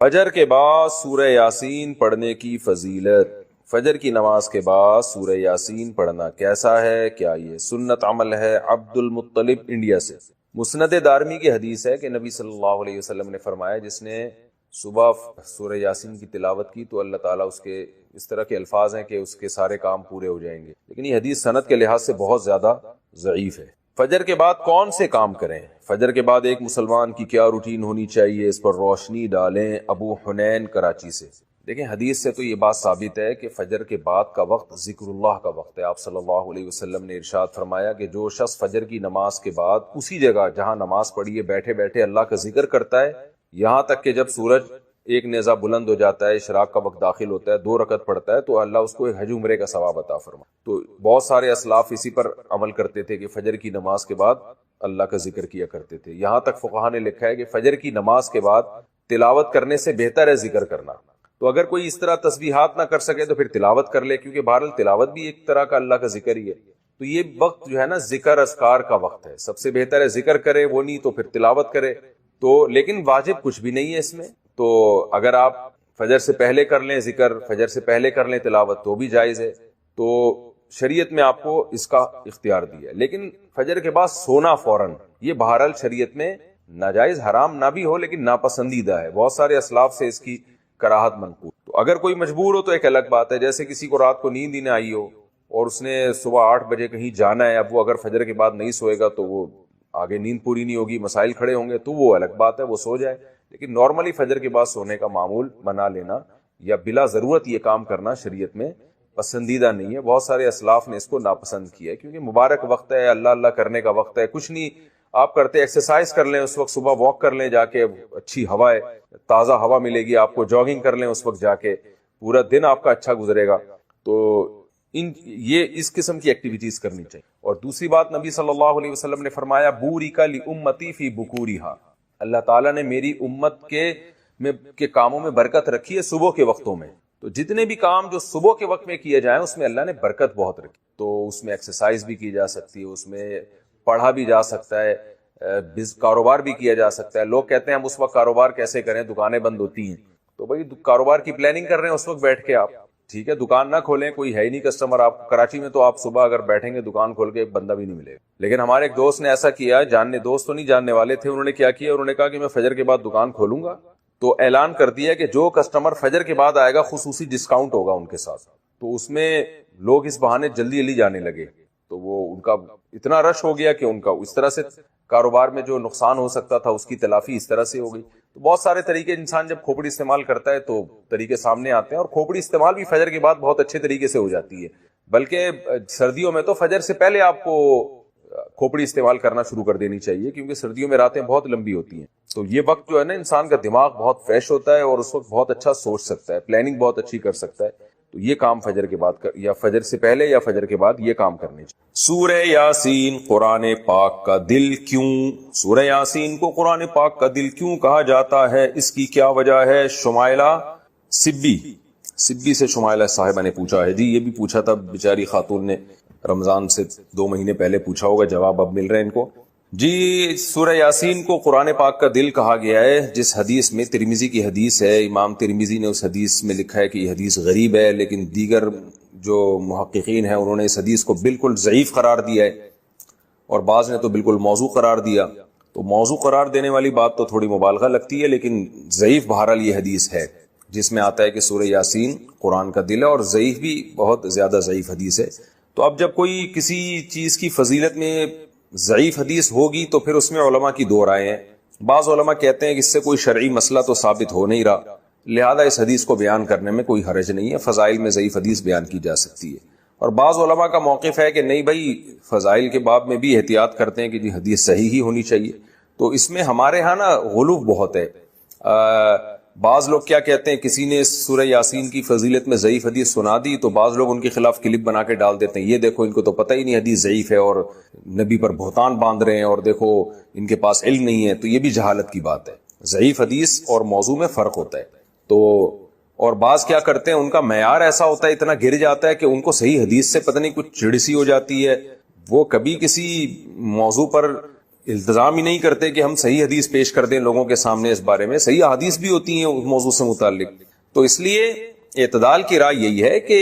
فجر کے بعد سورہ یاسین پڑھنے کی فضیلت۔ فجر کی نماز کے بعد سورہ یاسین پڑھنا کیسا ہے؟ کیا یہ سنت عمل ہے؟ عبد المطلب انڈیا سے۔ مسند دارمی کی حدیث ہے کہ نبی صلی اللہ علیہ وسلم نے فرمایا جس نے صبح سورہ یاسین کی تلاوت کی تو اللہ تعالیٰ اس کے اس طرح کے الفاظ ہیں کہ اس کے سارے کام پورے ہو جائیں گے، لیکن یہ حدیث سند کے لحاظ سے بہت زیادہ ضعیف ہے۔ فجر کے بعد کون سے کام کریں؟ فجر کے بعد ایک مسلمان کی کیا روٹین ہونی چاہیے، اس پر روشنی ڈالیں۔ ابو حنین کراچی سے۔ دیکھیں حدیث سے تو یہ بات ثابت ہے کہ فجر کے بعد کا وقت ذکر اللہ کا وقت ہے۔ آپ صلی اللہ علیہ وسلم نے ارشاد فرمایا کہ جو شخص فجر کی نماز کے بعد اسی جگہ جہاں نماز پڑھی ہے بیٹھے بیٹھے اللہ کا ذکر کرتا ہے یہاں تک کہ جب سورج ایک نیزہ بلند ہو جاتا ہے، اشراق کا وقت داخل ہوتا ہے، 2 رکعت پڑھتا ہے تو اللہ اس کو ایک حج عمرے کا ثواب عطا فرمائے۔ تو بہت سارے اسلاف اسی پر عمل کرتے تھے کہ فجر کی نماز کے بعد اللہ کا ذکر کیا کرتے تھے۔ یہاں تک فقہا نے لکھا ہے کہ فجر کی نماز کے بعد تلاوت کرنے سے بہتر ہے ذکر کرنا۔ تو اگر کوئی اس طرح تسبیحات نہ کر سکے تو پھر تلاوت کر لے، کیونکہ بہرحال تلاوت بھی ایک طرح کا اللہ کا ذکر ہی ہے۔ تو یہ وقت جو ہے نا ذکر اذکار کا وقت ہے، سب سے بہتر ہے ذکر کرے، وہ نہیں تو پھر تلاوت کرے۔ تو لیکن واجب کچھ بھی نہیں ہے اس میں، تو اگر آپ فجر سے پہلے کر لیں ذکر، فجر سے پہلے کر لیں تلاوت تو بھی جائز ہے۔ تو شریعت میں آپ کو اس کا اختیار دیا ہے، لیکن فجر کے بعد سونا فوراً یہ بہرحال شریعت میں ناجائز حرام نہ بھی ہو لیکن ناپسندیدہ ہے۔ بہت سارے اسلاف سے اس کی کراہت منقول۔ تو اگر کوئی مجبور ہو تو ایک الگ بات ہے، جیسے کسی کو رات کو نیند ہی نہ آئی ہو اور اس نے صبح 8 بجے کہیں جانا ہے، اب وہ اگر فجر کے بعد نہیں سوئے گا تو وہ آگے نیند پوری نہیں ہوگی، مسائل کھڑے ہوں گے، تو وہ الگ بات ہے، وہ سو جائے۔ لیکن نارملی فجر کے بعد سونے کا معمول بنا لینا یا بلا ضرورت یہ کام کرنا شریعت میں پسندیدہ نہیں ہے۔ بہت سارے اسلاف نے اس کو ناپسند کیا ہے کیونکہ مبارک وقت ہے، اللہ اللہ کرنے کا وقت ہے۔ کچھ نہیں آپ کرتے، ایکسرسائز کر لیں اس وقت، صبح واک کر لیں جا کے، اچھی ہوا ہے، تازہ ہوا ملے گی آپ کو، جاگنگ کر لیں اس وقت جا کے، پورا دن آپ کا اچھا گزرے گا۔ تو یہ اس قسم کی ایکٹیویٹیز کرنی چاہیے۔ اور دوسری بات نبی صلی اللہ علیہ وسلم نے فرمایا بورک لامتی فی بکورہا، اللہ تعالیٰ نے میری امت کے کاموں میں برکت رکھی ہے صبح کے وقتوں میں۔ تو جتنے بھی کام جو صبح کے وقت میں کیے جائیں اس میں اللہ نے برکت بہت رکھی۔ تو اس میں ایکسرسائز بھی کی جا سکتی ہے، اس میں پڑھا بھی جا سکتا ہے، کاروبار بھی کیا جا سکتا ہے۔ لوگ کہتے ہیں ہم اس وقت کاروبار کیسے کریں، دکانیں بند ہوتی ہیں، تو بھائی کاروبار کی پلاننگ کر رہے ہیں اس وقت بیٹھ کے آپ، ٹھیک ہے، دکان نہ کھولیں، کوئی ہے ہی نہیں کسٹمر آپ کراچی میں، تو آپ صبح اگر بیٹھیں گے دکان کھول کے ایک بندہ بھی نہیں ملے گا۔ لیکن ہمارے ایک دوست نے ایسا کیا، دوست تو نہیں جاننے والے تھے، انہوں نے کیا کیا، انہوں نے کہا کہ میں فجر کے بعد دکان کھولوں گا، تو اعلان کر دیا کہ جو کسٹمر فجر کے بعد آئے گا خصوصی ڈسکاؤنٹ ہوگا ان کے ساتھ۔ تو اس میں لوگ اس بہانے جلدی جلدی جانے لگے، تو وہ ان کا اتنا رش ہو گیا کہ ان کا اس طرح سے کاروبار میں جو نقصان ہو سکتا تھا اس کی تلافی اس طرح سے ہو گئی۔ تو بہت سارے طریقے، انسان جب کھوپڑی استعمال کرتا ہے تو طریقے سامنے آتے ہیں، اور کھوپڑی استعمال بھی فجر کے بعد بہت اچھے طریقے سے ہو جاتی ہے۔ بلکہ سردیوں میں تو فجر سے پہلے آپ کو کھوپڑی استعمال کرنا شروع کر دینی چاہیے، کیونکہ سردیوں میں راتیں بہت لمبی ہوتی ہیں۔ تو یہ وقت جو ہے نا انسان کا دماغ بہت فریش ہوتا ہے اور اس وقت بہت اچھا سوچ سکتا ہے، پلاننگ بہت اچھی کر سکتا ہے۔ تو یہ کام فجر کے بعد یا فجر سے پہلے یا فجر کے بعد یہ کام کرنے چاہیے۔ سورہ یاسین قرآن پاک کا دل کیوں؟ سورہ یاسین کو قرآن پاک کا دل کیوں کہا جاتا ہے، اس کی کیا وجہ ہے؟ شمائلہ سبی سے شمائلہ صاحبہ نے پوچھا ہے۔ جی یہ بھی پوچھا تھا بیچاری خاتون نے، رمضان سے 2 مہینے پہلے پوچھا ہوگا، جواب اب مل رہے ہیں ان کو۔ جی سورہ یاسین کو قرآن پاک کا دل کہا گیا ہے، جس حدیث میں ترمذی کی حدیث ہے، امام ترمذی نے اس حدیث میں لکھا ہے کہ یہ حدیث غریب ہے، لیکن دیگر جو محققین ہیں انہوں نے اس حدیث کو بالکل ضعیف قرار دیا ہے، اور بعض نے تو بالکل موضوع قرار دیا۔ تو موضوع قرار دینے والی بات تو تھوڑی مبالغہ لگتی ہے، لیکن ضعیف بہرحال یہ حدیث ہے جس میں آتا ہے کہ سورہ یاسین قرآن کا دل ہے، اور ضعیف بھی بہت زیادہ ضعیف حدیث ہے۔ تو اب جب کوئی کسی چیز کی فضیلت میں ضعیف حدیث ہوگی تو پھر اس میں علماء کی 2 رائے ہیں۔ بعض علماء کہتے ہیں کہ اس سے کوئی شرعی مسئلہ تو ثابت ہو نہیں رہا، لہذا اس حدیث کو بیان کرنے میں کوئی حرج نہیں ہے، فضائل میں ضعیف حدیث بیان کی جا سکتی ہے۔ اور بعض علماء کا موقف ہے کہ نہیں بھائی، فضائل کے باب میں بھی احتیاط کرتے ہیں کہ جی حدیث صحیح ہی ہونی چاہیے۔ تو اس میں ہمارے ہاں نا غلو بہت ہے۔ بعض لوگ کیا کہتے ہیں، کسی نے سورہ یاسین کی فضیلت میں ضعیف حدیث سنا دی تو بعض لوگ ان کے خلاف کلپ بنا کے ڈال دیتے ہیں، یہ دیکھو ان کو تو پتہ ہی نہیں حدیث ضعیف ہے اور نبی پر بہتان باندھ رہے ہیں، اور دیکھو ان کے پاس علم نہیں ہے۔ تو یہ بھی جہالت کی بات ہے، ضعیف حدیث اور موضوع میں فرق ہوتا ہے۔ تو اور بعض کیا کرتے ہیں، ان کا معیار ایسا ہوتا ہے، اتنا گر جاتا ہے کہ ان کو صحیح حدیث سے پتہ نہیں کچھ چڑ سی ہو جاتی ہے، وہ کبھی کسی موضوع پر التزام ہی نہیں کرتے کہ ہم صحیح حدیث پیش کر دیں لوگوں کے سامنے اس بارے میں. صحیح احادیث بھی ہوتی ہیں اس موضوع سے متعلق. تو اس لیے اعتدال کی رائے یہی ہے کہ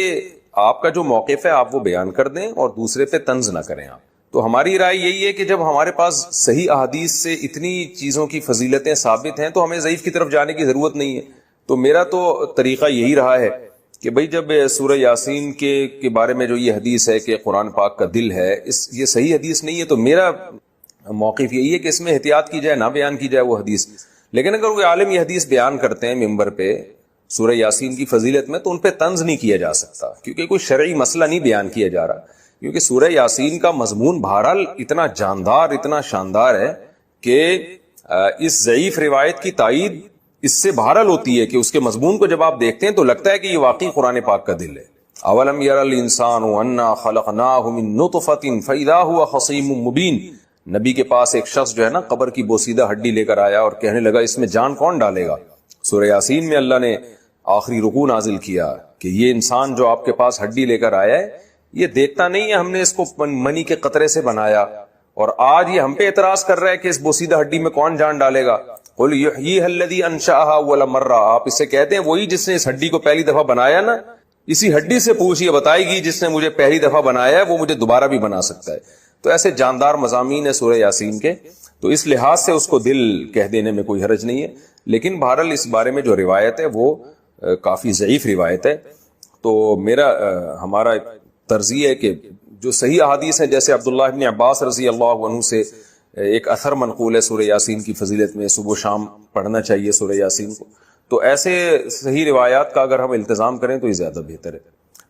آپ کا جو موقف ہے آپ وہ بیان کر دیں اور دوسرے پہ طنز نہ کریں آپ. تو ہماری رائے یہی ہے کہ جب ہمارے پاس صحیح احادیث سے اتنی چیزوں کی فضیلتیں ثابت ہیں تو ہمیں ضعیف کی طرف جانے کی ضرورت نہیں ہے. تو میرا تو طریقہ یہی رہا ہے کہ بھئی جب سورہ یاسین کے بارے میں جو یہ حدیث ہے کہ قرآن پاک کا دل ہے، یہ صحیح حدیث نہیں ہے، تو میرا موقف یہی ہے کہ اس میں احتیاط کی جائے، نہ بیان کی جائے وہ حدیث. لیکن اگر وہ عالم یہ حدیث بیان کرتے ہیں ممبر پہ سورہ یاسین کی فضیلت میں، تو ان پہ طنز نہیں کیا جا سکتا، کیونکہ کوئی شرعی مسئلہ نہیں بیان کیا جا رہا. کیونکہ سورہ یاسین کا مضمون بہرحال اتنا جاندار، اتنا شاندار ہے کہ اس ضعیف روایت کی تائید اس سے بہرحال ہوتی ہے کہ اس کے مضمون کو جب آپ دیکھتے ہیں تو لگتا ہے کہ یہ واقعی قرآن پاک کا دل ہے. اولم یر الانسان انا خلقناہ من نطفۃ فاذا هو خصیم مبین. نبی کے پاس ایک شخص جو ہے نا قبر کی بوسیدہ ہڈی لے کر آیا اور کہنے لگا اس میں جان کون ڈالے گا. سورہ یاسین میں اللہ نے آخری رکوع نازل کیا کہ یہ انسان جو آپ کے پاس ہڈی لے کر آیا ہے یہ دیکھتا نہیں ہے، ہم نے اس کو منی کے قطرے سے بنایا، اور آج یہ ہم پہ اعتراض کر رہا ہے کہ اس بوسیدہ ہڈی میں کون جان ڈالے گا. قل یحییھا الذی انشأھا اول مرہ. آپ اس سے کہتے ہیں وہی جس نے اس ہڈی کو پہلی دفعہ بنایا نا، اسی ہڈی سے پوچھئے، بتائے گی جس نے مجھے پہلی دفعہ بنایا ہے وہ مجھے دوبارہ بھی بنا سکتا ہے. تو ایسے جاندار مضامین ہے سورہ یاسین کے، تو اس لحاظ سے اس کو دل کہہ دینے میں کوئی حرج نہیں ہے. لیکن بہرحال اس بارے میں جو روایت ہے وہ کافی ضعیف روایت ہے. تو ہمارا طرز یہ ہے کہ جو صحیح احادیث ہیں، جیسے عبداللہ ابن عباس رضی اللہ عنہ سے ایک اثر منقول ہے سورہ یاسین کی فضیلت میں، صبح و شام پڑھنا چاہیے سورہ یاسین کو. تو ایسے صحیح روایات کا اگر ہم التزام کریں تو یہ زیادہ بہتر ہے.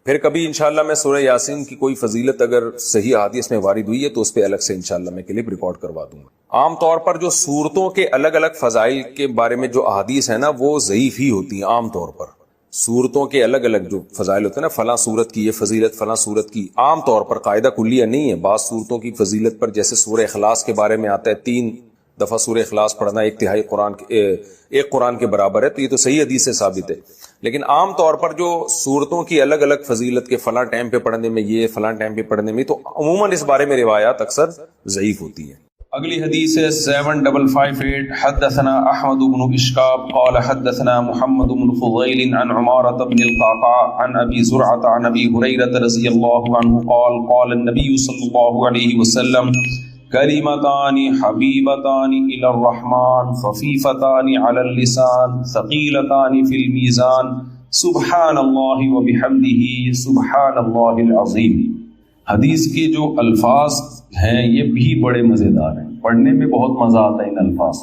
پھر کبھی انشاءاللہ میں سورہ یاسین کی کوئی فضیلت اگر صحیح حدیث میں وارد ہوئی ہے تو اس پہ الگ سے انشاءاللہ میں کلپ ریکارڈ کروا دوں گا. عام طور پر جو صورتوں کے الگ الگ فضائل کے بارے میں جو احادیث ہیں نا وہ ضعیف ہی ہوتی ہیں. عام طور پر صورتوں کے الگ الگ جو فضائل ہوتے ہیں نا، فلاں صورت کی یہ فضیلت، فلاں صورت کی، عام طور پر قاعدہ کلیہ نہیں ہے. بعض صورتوں کی فضیلت پر جیسے سورہ اخلاص کے بارے میں آتا ہے 3 دفعہ سورہ اخلاص پڑھنا ایک قرآن کے برابر ہے، تو یہ تو صحیح حدیث سے ثابت ہے. لیکن عام طور پر جو صورتوں کی الگ الگ فضیلت کے فلاں ٹائم پہ پڑھنے میں یہ، فلاں ٹائم پہ پڑھنے میں، تو عموماً اس بارے میں روایات اکثر ضعیف ہوتی ہیں. اگلی حدیث ہے 7558. حدثنا احمد بن اشکاب قال حدثنا محمد بن فضیل عن عمارة بن القعقاع عن ابی زرعة عن ابی هریرة رضی اللہ عنہ قال قال النبی صلی اللہ علیہ وسلم کلمتان حبیبتان الی الرحمن خفیفتان علی اللسان ثقیلتان فی المیزان سبحان اللہ وبحمدہ سبحان اللہ العظیم. حدیث کے جو الفاظ ہیں یہ بھی بڑے مزیدار ہیں، پڑھنے میں بہت مزہ آتا ہے ان الفاظ.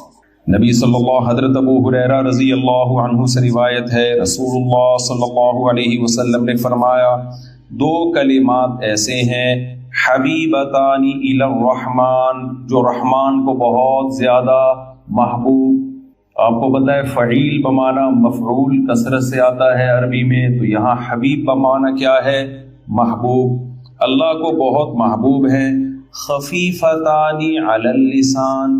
نبی صلی اللہ حضرت ابو ہریرہ رضی اللہ عنہ سے روایت ہے، رسول اللہ صلی اللہ علیہ وسلم نے فرمایا 2 کلمات ایسے ہیں حبیبتان الی الرحمن، جو رحمان کو بہت زیادہ محبوب. آپ کو پتہ ہے فعیل بمعنی مفعول کثرت سے آتا ہے عربی میں، تو یہاں حبیب بمعنی کیا ہے؟ محبوب. اللہ کو بہت محبوب ہے. خفیفتان علی اللسان،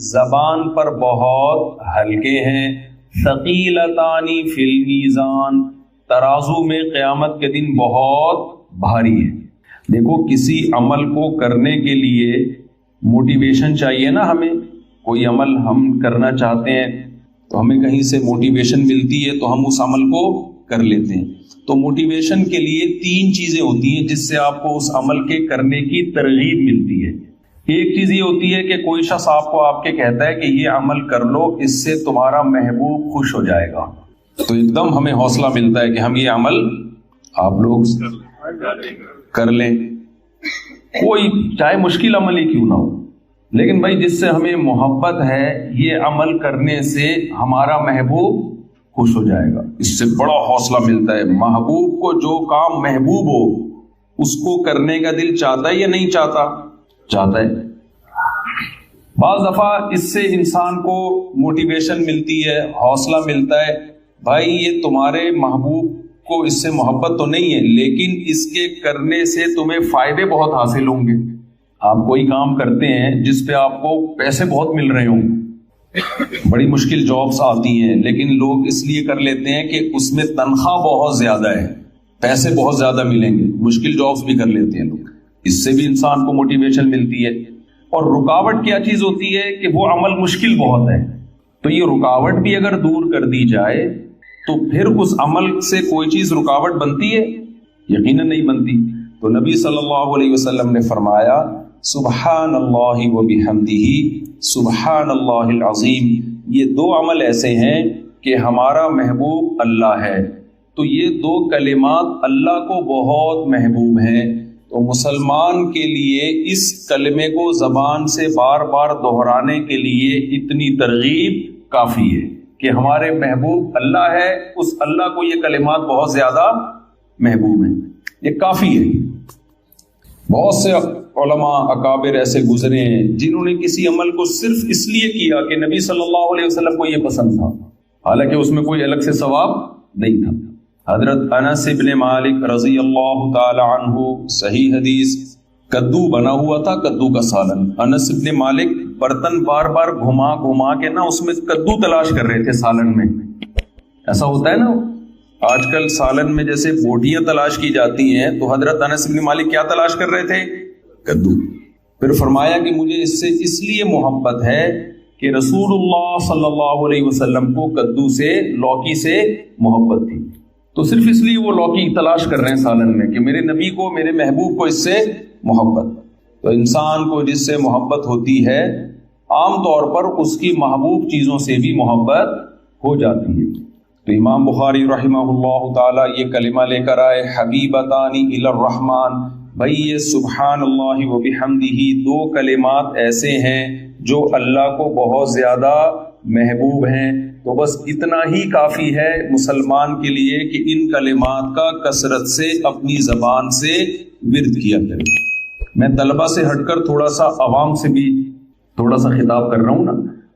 زبان پر بہت ہلکے ہیں. ثقیلتان فی المیزان، ترازو میں قیامت کے دن بہت بھاری ہے. دیکھو کسی عمل کو کرنے کے لیے موٹیویشن چاہیے نا. ہمیں کوئی عمل ہم کرنا چاہتے ہیں تو ہمیں کہیں سے موٹیویشن ملتی ہے تو ہم اس عمل کو کر لیتے ہیں. تو موٹیویشن کے لیے 3 چیزیں ہوتی ہیں جس سے آپ کو اس عمل کے کرنے کی ترغیب ملتی ہے. ایک چیز یہ ہوتی ہے کہ کوئی شخص آپ کو آپ کے کہتا ہے کہ یہ عمل کر لو، اس سے تمہارا محبوب خوش ہو جائے گا، تو ایک دم ہمیں حوصلہ ملتا ہے کہ ہم یہ عمل آپ لوگ کر لیں، کوئی چاہے مشکل عمل ہی کیوں نہ ہو. لیکن بھائی جس سے ہمیں محبت ہے یہ عمل کرنے سے ہمارا محبوب خوش ہو جائے گا، اس سے بڑا حوصلہ ملتا ہے. محبوب کو جو کام محبوب ہو اس کو کرنے کا دل چاہتا ہے یا نہیں چاہتا؟ چاہتا ہے. بعض دفعہ اس سے انسان کو موٹیویشن ملتی ہے، حوصلہ ملتا ہے. بھائی یہ تمہارے محبوب کو اس سے محبت تو نہیں ہے، لیکن اس کے کرنے سے تمہیں فائدے بہت حاصل ہوں گے. آپ کوئی کام کرتے ہیں جس پہ آپ کو پیسے بہت مل رہے ہوں، بڑی مشکل جابس آتی ہیں، لیکن لوگ اس لیے کر لیتے ہیں کہ اس میں تنخواہ بہت زیادہ ہے، پیسے بہت زیادہ ملیں گے، مشکل جابس بھی کر لیتے ہیں لوگ. اس سے بھی انسان کو موٹیویشن ملتی ہے. اور رکاوٹ کیا چیز ہوتی ہے کہ وہ عمل مشکل بہت ہے. تو یہ رکاوٹ بھی اگر دور کر دی جائے تو پھر اس عمل سے کوئی چیز رکاوٹ بنتی ہے؟ یقیناً نہیں بنتی. تو نبی صلی اللہ علیہ وسلم نے فرمایا سبحان اللہ و بحمدہ سبحان اللہ العظیم. یہ دو عمل ایسے ہیں کہ ہمارا محبوب اللہ ہے. تو یہ دو کلمات اللہ کو بہت محبوب ہیں. تو مسلمان کے لیے اس کلمے کو زبان سے بار بار دہرانے کے لیے اتنی ترغیب کافی ہے کہ ہمارے محبوب اللہ ہے، اس اللہ کو یہ کلمات بہت زیادہ محبوب ہیں. یہ کافی ہے. بہت سے علماء اکابر ایسے گزرے ہیں جنہوں نے کسی عمل کو صرف اس لیے کیا کہ نبی صلی اللہ علیہ وسلم کو یہ پسند تھا، حالانکہ اس میں کوئی الگ سے ثواب نہیں تھا. حضرت انس ابن مالک رضی اللہ تعالی عنہ، صحیح حدیث، کدو بنا ہوا تھا، کدو کا سالن. انس ابن مالک برتن بار بار گھما گھما کے نا اس میں کدو تلاش کر رہے تھے سالن میں. ایسا ہوتا ہے نا آج کل سالن میں جیسے بوٹیاں تلاش کی جاتی ہیں، تو حضرت انس ابن مالک کیا تلاش کر رہے تھے؟ کدو. پھر فرمایا کہ مجھے اس سے اس لیے محبت ہے کہ رسول اللہ صلی اللہ علیہ وسلم کو کدو سے، لوکی سے محبت تھی. تو صرف اس لیے وہ لوکی تلاش کر رہے ہیں سالن میں کہ میرے نبی کو، میرے محبوب کو اس سے محبت. تو انسان کو جس سے محبت ہوتی ہے عام طور پر اس کی محبوب چیزوں سے بھی محبت ہو جاتی ہے. تو امام بخاری رحمہ اللہ تعالی یہ کلمہ لے کر آئے حبیبتانی الی الرحمن. بھائی یہ سبحان اللہ و بحمدہ دو کلمات ایسے ہیں جو اللہ کو بہت زیادہ محبوب ہیں. تو بس اتنا ہی کافی ہے مسلمان کے لیے کہ ان کلمات کا کثرت سے اپنی زبان سے ورد کیا کرے. میں طلبہ سے ہٹ کر تھوڑا سا عوام سے بھی تھوڑا سا خطاب کر رہا ہوں نا.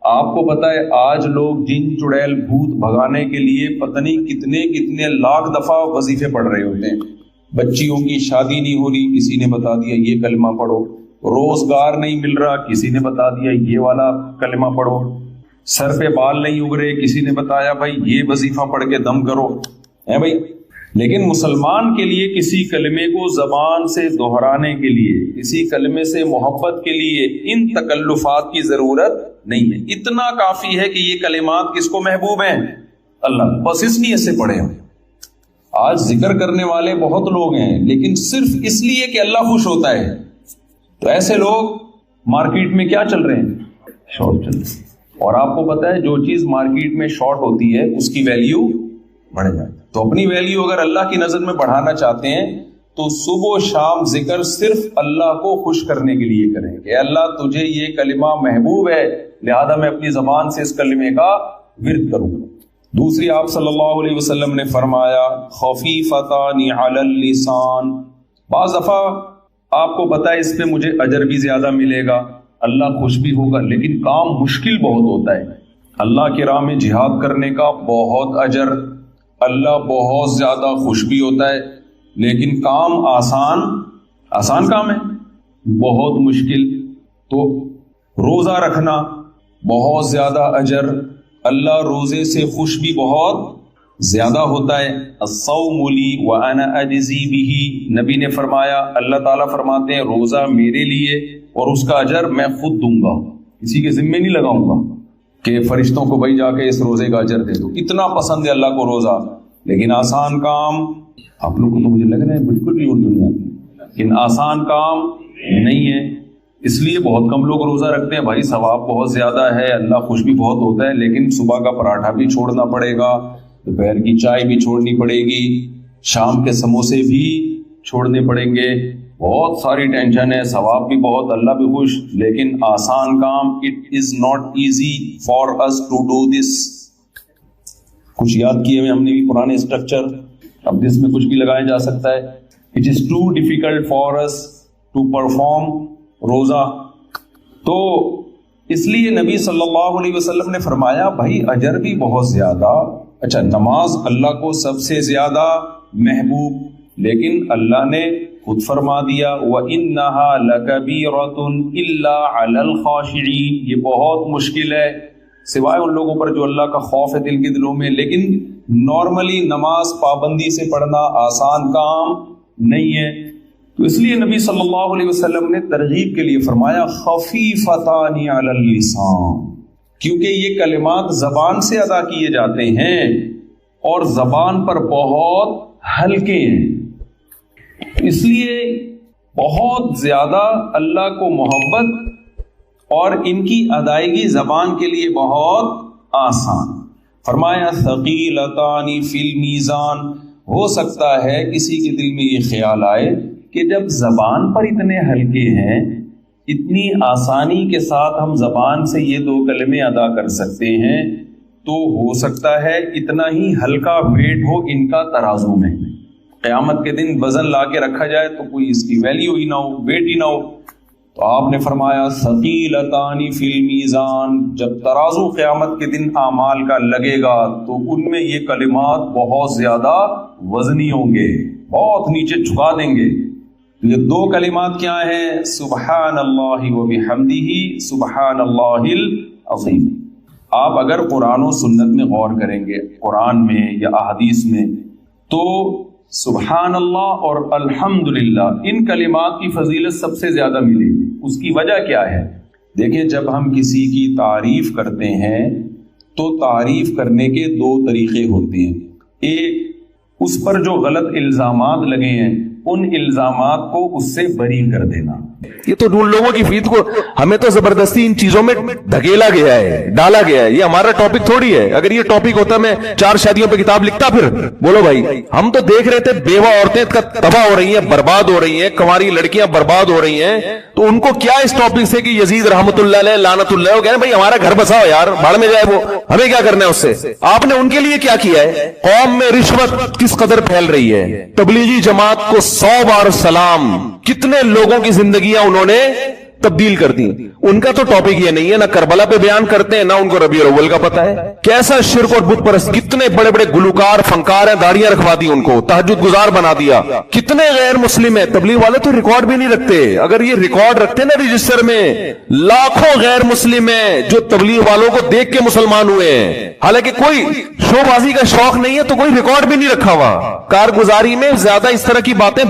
آپ کو پتہ ہے آج لوگ جن چڑیل بھوت بھگانے کے لیے پتہ نہیں کتنے کتنے لاکھ دفعہ وظیفے پڑھ رہے ہوتے ہیں. بچیوں کی شادی نہیں ہو رہی، کسی نے بتا دیا یہ کلمہ پڑھو. روزگار نہیں مل رہا، کسی نے بتا دیا یہ والا کلمہ پڑھو. سر پہ بال نہیں اگ رہے، کسی نے بتایا بھائی یہ وظیفہ پڑھ کے دم کرو. ہے بھائی. لیکن مسلمان کے لیے کسی کلمے کو زبان سے دہرانے کے لیے، کسی کلمے سے محبت کے لیے ان تکلفات کی ضرورت نہیں ہے. اتنا کافی ہے کہ یہ کلمات کس کو محبوب ہیں؟ اللہ. بس اس نیت سے پڑھے. آج ذکر کرنے والے بہت لوگ ہیں لیکن صرف اس لیے کہ اللہ خوش ہوتا ہے. تو ایسے لوگ مارکیٹ میں کیا چل رہے ہیں؟ شارٹ چل رہے ہیں. اور آپ کو پتا ہے جو چیز مارکیٹ میں شارٹ ہوتی ہے اس کی ویلیو بڑھ جاتی ہے. تو اپنی ویلیو اگر اللہ کی نظر میں بڑھانا چاہتے ہیں تو صبح و شام ذکر صرف اللہ کو خوش کرنے کے لیے کریں کہ اللہ تجھے یہ کلمہ محبوب ہے، لہذا میں اپنی زبان سے اس کلمے کا ورد کروں. دوسری آپ صلی اللہ علیہ وسلم نے فرمایا خفیفتان علی اللسان. بعض دفعہ آپ کو پتا ہے اس پہ مجھے اجر بھی زیادہ ملے گا، اللہ خوش بھی ہوگا، لیکن کام مشکل بہت ہوتا ہے. اللہ کی راہ میں جہاد کرنے کا بہت اجر، اللہ بہت زیادہ خوش بھی ہوتا ہے، لیکن کام آسان کام ہے، بہت مشکل. تو روزہ رکھنا بہت زیادہ اجر، اللہ روزے سے خوش بھی بہت زیادہ ہوتا ہے. الصوم لی وانا اجزی بہ. نبی نے فرمایا، اللہ تعالیٰ فرماتے ہیں روزہ میرے لیے اور اس کا اجر میں خود دوں گا، کسی کے ذمے نہیں لگاؤں گا کہ فرشتوں کو بھائی جا کے اس روزے کا اجر دے دو. اتنا پسند ہے اللہ کو روزہ. لیکن آسان کام آپ لوگ کو تو مجھے لگ رہا ہے بالکل بھی اردو نہیں آتی، لیکن آسان کام نہیں ہے. اس لیے بہت کم لوگ روزہ رکھتے ہیں. بھائی ثواب بہت زیادہ ہے، اللہ خوش بھی بہت ہوتا ہے، لیکن صبح کا پراٹھا بھی چھوڑنا پڑے گا، دوپہر کی چائے بھی چھوڑنی پڑے گی، شام کے سموسے بھی چھوڑنے پڑیں گے. بہت ساری ٹینشن ہے، ثواب بھی بہت، اللہ بھی خوش، لیکن آسان کام. It is not easy for us to do this. کچھ یاد کیے ہوئے ہم نے بھی پرانے اسٹرکچر، اب جس میں کچھ بھی لگایا جا سکتا ہے. It is too difficult for us to perform roza. تو اس لیے نبی صلی اللہ علیہ وسلم نے فرمایا بھائی اجر بھی بہت زیادہ. اچھا نماز اللہ کو سب سے زیادہ محبوب، لیکن اللہ نے خود فرما دیا وَإِنَّهَا لَكَبِيرَةٌ إِلَّا عَلَى الْخَاشِعِينَ. یہ بہت مشکل ہے سوائے ان لوگوں پر جو اللہ کا خوف ہے دل کے دلوں میں. لیکن نارملی نماز پابندی سے پڑھنا آسان کام نہیں ہے. تو اس لیے نبی صلی اللہ علیہ وسلم نے ترغیب کے لیے فرمایا خفیفتان علی اللسان، کیونکہ یہ کلمات زبان سے ادا کیے جاتے ہیں اور زبان پر بہت ہلکے ہیں، اس لیے بہت زیادہ اللہ کو محبت اور ان کی ادائیگی زبان کے لیے بہت آسان۔ فرمایا ثقیلتان فی المیزان، ہو سکتا ہے کسی کے دل میں یہ خیال آئے کہ جب زبان پر اتنے ہلکے ہیں، اتنی آسانی کے ساتھ ہم زبان سے یہ دو کلمے ادا کر سکتے ہیں، تو ہو سکتا ہے اتنا ہی ہلکا ویٹ ہو ان کا ترازو میں، قیامت کے دن وزن لا کے رکھا جائے تو کوئی اس کی ویلیو ہی نہ ہو، ویٹ ہی نہ ہو۔ تو آپ نے فرمایا ثقیلتان فی المیزان، جب ترازو قیامت کے دن اعمال کا لگے گا تو ان میں یہ کلمات بہت زیادہ وزنی ہوں گے، بہت نیچے جھکا دیں گے۔ یہ دو کلمات کیا ہیں؟ سبحان اللہ و بحمدہ سبحان اللہ العظیم۔ آپ اگر قرآن و سنت میں غور کریں گے، قرآن میں یا احادیث میں، تو سبحان اللہ اور الحمدللہ ان کلمات کی فضیلت سب سے زیادہ ملے گی۔ اس کی وجہ کیا ہے؟ دیکھیں، جب ہم کسی کی تعریف کرتے ہیں تو تعریف کرنے کے دو طریقے ہوتے ہیں۔ ایک، اس پر جو غلط الزامات لگے ہیں ان الزامات کو اس سے بری کر دینا۔ یہ تو ان لوگوں کی فیت کو ہمیں تو زبردستی ان چیزوں میں دھکیلا گیا ہے، ڈالا گیا ہے۔ یہ ہمارا ٹاپک تھوڑی ہے، اگر یہ ٹاپک ہوتا میں 4 شادیوں پہ کتاب لکھتا۔ پھر بولو بھائی، ہم تو دیکھ رہے تھے بیوہ عورتیں تباہ ہو رہی ہیں، برباد ہو رہی ہیں، کنواری لڑکیاں برباد ہو رہی ہیں، تو ان کو کیا اس ٹاپک سے کہ یزید رحمت اللہ علیہ لعنت اللہ، وہ کہہ رہے ہیں بھائی ہمارا گھر بساؤ یار، بھاڑ میں جائے وہ، ہمیں کیا کرنا ہے اس سے۔ آپ نے ان کے لیے کیا کیا ہے؟ قوم میں رشوت کس قدر پھیل رہی ہے، تبلیغی جماعت کو 100 بار سلام، کتنے لوگوں کی زندگیاں انہوں نے تبدیل کر دی۔ ان کا تو ٹاپک یہ نہیں ہے، نہ کربلا پہ بیان کرتے ہیں، نہ ان کو ربیع الاول کا پتہ ہے۔ کیسا شرک اور بت پرست، کتنے بڑے بڑے گلوکار فنکار ہیں، داڑیاں رکھوا دی ان کو، تہجد گزار بنا دیا۔ کتنے غیر مسلم ہیں، تبلیغ والے تو ریکارڈ بھی نہیں رکھتے۔ اگر یہ ریکارڈ رکھتے نا رجسٹر میں، لاکھوں غیر مسلم ہیں جو تبلیغ والوں کو دیکھ کے مسلمان ہوئے ہیں، حالانکہ کوئی شو بازی کا شوق نہیں ہے تو کوئی ریکارڈ بھی نہیں رکھا ہوا۔ کارگزاری میں زیادہ اس طرح کی باتیں